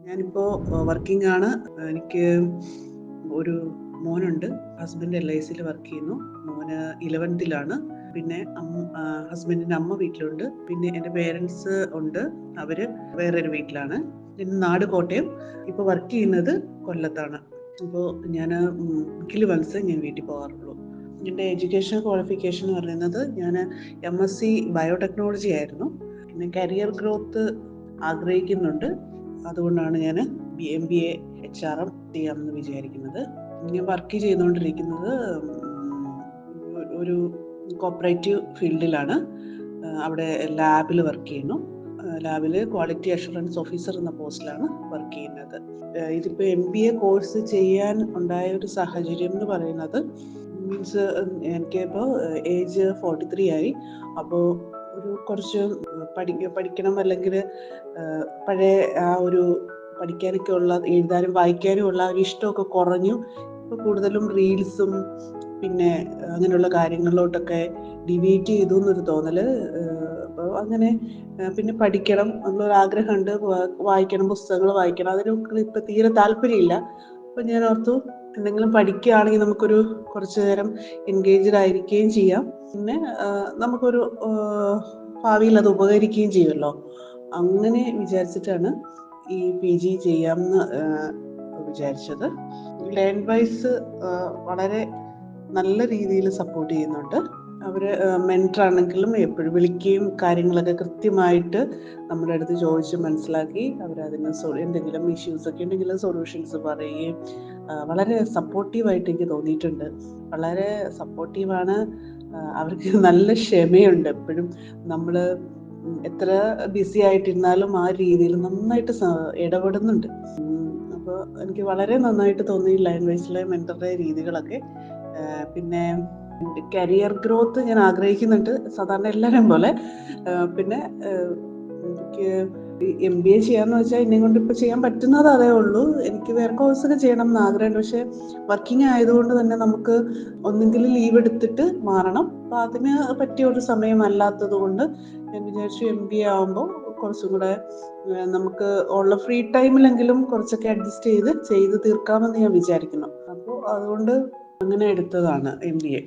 ഞാനിപ്പോൾ വർക്കിംഗ് ആണ്. എനിക്ക് ഒരു മോനുണ്ട്. ഹസ്ബൻഡ് LICയിൽ വർക്ക് ചെയ്യുന്നു. മോന് 11th പിന്നെ ഹസ്ബൻഡിൻ്റെ അമ്മ വീട്ടിലുണ്ട്. പിന്നെ എൻ്റെ പേരൻസ് ഉണ്ട്. അവര് വേറൊരു വീട്ടിലാണ്. എൻ്റെ നാട് കോട്ടയം. ഇപ്പോൾ വർക്ക് ചെയ്യുന്നത് കൊല്ലത്താണ്. അപ്പോൾ ഞാൻ വീക്കിലി വൺസ് ഞാൻ വീട്ടിൽ പോകാറുള്ളൂ. എൻ്റെ എഡ്യൂക്കേഷൻ ക്വാളിഫിക്കേഷൻ എന്ന് പറയുന്നത് ഞാൻ MSc ബയോടെക്നോളജി ആയിരുന്നു. പിന്നെ കരിയർ ഗ്രോത്ത് ആഗ്രഹിക്കുന്നുണ്ട്. അതുകൊണ്ടാണ് ഞാൻ MBA HRM ചെയ്യാമെന്ന് വിചാരിക്കുന്നത്. ഞാൻ വർക്ക് ചെയ്തുകൊണ്ടിരിക്കുന്നത് ഒരു കോപ്പറേറ്റീവ് ഫീൽഡിലാണ്. അവിടെ ലാബിൽ വർക്ക് ചെയ്യുന്നു. ലാബിൽ ക്വാളിറ്റി അഷുറൻസ് ഓഫീസർ എന്ന പോസ്റ്റിലാണ് വർക്ക് ചെയ്യുന്നത്. ഇതിപ്പോൾ MBA കോഴ്സ് ചെയ്യാൻ ഉണ്ടായ ഒരു സാഹചര്യം എന്ന് പറയുന്നത് മീൻസ് എനിക്കിപ്പോൾ ഏജ് 43 ആയി. അപ്പോൾ കുറച്ച് പഠിക്കണം, അല്ലെങ്കിൽ പഴയ ആ ഒരു പഠിക്കാനൊക്കെ ഉള്ള, എഴുതാനും വായിക്കാനും ഉള്ള ഒരു ഇഷ്ടമൊക്കെ കുറഞ്ഞു. ഇപ്പോൾ കൂടുതലും റീൽസും പിന്നെ അങ്ങനെയുള്ള കാര്യങ്ങളിലോട്ടൊക്കെ ഡിവേറ്റ് ചെയ്തു എന്നൊരു തോന്നല്. അപ്പോൾ അങ്ങനെ പിന്നെ പഠിക്കണം എന്നുള്ളൊരാഗ്രഹമുണ്ട്. വായിക്കണം, പുസ്തകങ്ങൾ വായിക്കണം. അതിനൊക്കെ ഇപ്പം തീരെ താല്പര്യമില്ല. അപ്പം ഞാൻ ഓർത്തു എന്തെങ്കിലും പഠിക്കുകയാണെങ്കിൽ നമുക്കൊരു കുറച്ച് നേരം എൻഗേജ്ഡ് ആയിരിക്കുകയും ചെയ്യാം. പിന്നെ നമുക്കൊരു ഭാവിയിൽ അത് ഉപകരിക്കുകയും ചെയ്യുമല്ലോ. അങ്ങനെ വിചാരിച്ചിട്ടാണ് ഈ PG ചെയ്യാമെന്ന് വിചാരിച്ചത്. ലേൺ വൈസ് വളരെ നല്ല രീതിയിൽ സപ്പോർട്ട് ചെയ്യുന്നുണ്ട്. അവർ മെൻറ്ററാണെങ്കിലും എപ്പോഴും വിളിക്കുകയും കാര്യങ്ങളൊക്കെ കൃത്യമായിട്ട് നമ്മുടെ അടുത്ത് ചോദിച്ച് മനസ്സിലാക്കി അവരതിന് എന്തെങ്കിലും ഇഷ്യൂസൊക്കെ ഉണ്ടെങ്കിൽ സൊല്യൂഷൻസ് പറയുകയും വളരെ സപ്പോർട്ടീവായിട്ട് എനിക്ക് തോന്നിയിട്ടുണ്ട്. വളരെ സപ്പോർട്ടീവാണ്. അവർക്ക് നല്ല ക്ഷമയുണ്ട്. എപ്പോഴും നമ്മൾ എത്ര ബിസി ആയിട്ടിരുന്നാലും ആ രീതിയിൽ നന്നായിട്ട് ഇടപെടുന്നുണ്ട്. അപ്പോൾ എനിക്ക് വളരെ നന്നായിട്ട് തോന്നി ലൈൻ വൈസിലെ മെൻറ്ററുടെ രീതികളൊക്കെ. പിന്നെ കരിയർ ഗ്രോത്ത് ഞാൻ ആഗ്രഹിക്കുന്നുണ്ട് സാധാരണ എല്ലാവരും പോലെ. പിന്നെ എനിക്ക് MBA ചെയ്യാന്ന് വെച്ചാൽ എന്നെ കൊണ്ട് ഇപ്പോൾ ചെയ്യാൻ പറ്റുന്നത് അതേ ഉള്ളൂ. എനിക്ക് വേറെ കോഴ്സൊക്കെ ചെയ്യണം എന്ന് ആഗ്രഹമുണ്ട്. പക്ഷേ വർക്കിംഗ് ആയതുകൊണ്ട് തന്നെ നമുക്ക് ഒന്നെങ്കിലും ലീവ് എടുത്തിട്ട് മാറണം. അപ്പോൾ അതിന് പറ്റിയ ഒരു സമയമല്ലാത്തത് കൊണ്ട് ഞാൻ വിചാരിച്ചു MBA ആകുമ്പോൾ കുറച്ചും കൂടെ നമുക്ക് ഉള്ള ഫ്രീ ടൈമിലെങ്കിലും കുറച്ചൊക്കെ അഡ്ജസ്റ്റ് ചെയ്ത് തീർക്കാമെന്ന് ഞാൻ വിചാരിക്കുന്നു. അപ്പോൾ അതുകൊണ്ട് അങ്ങനെ എടുത്തതാണ് MBA.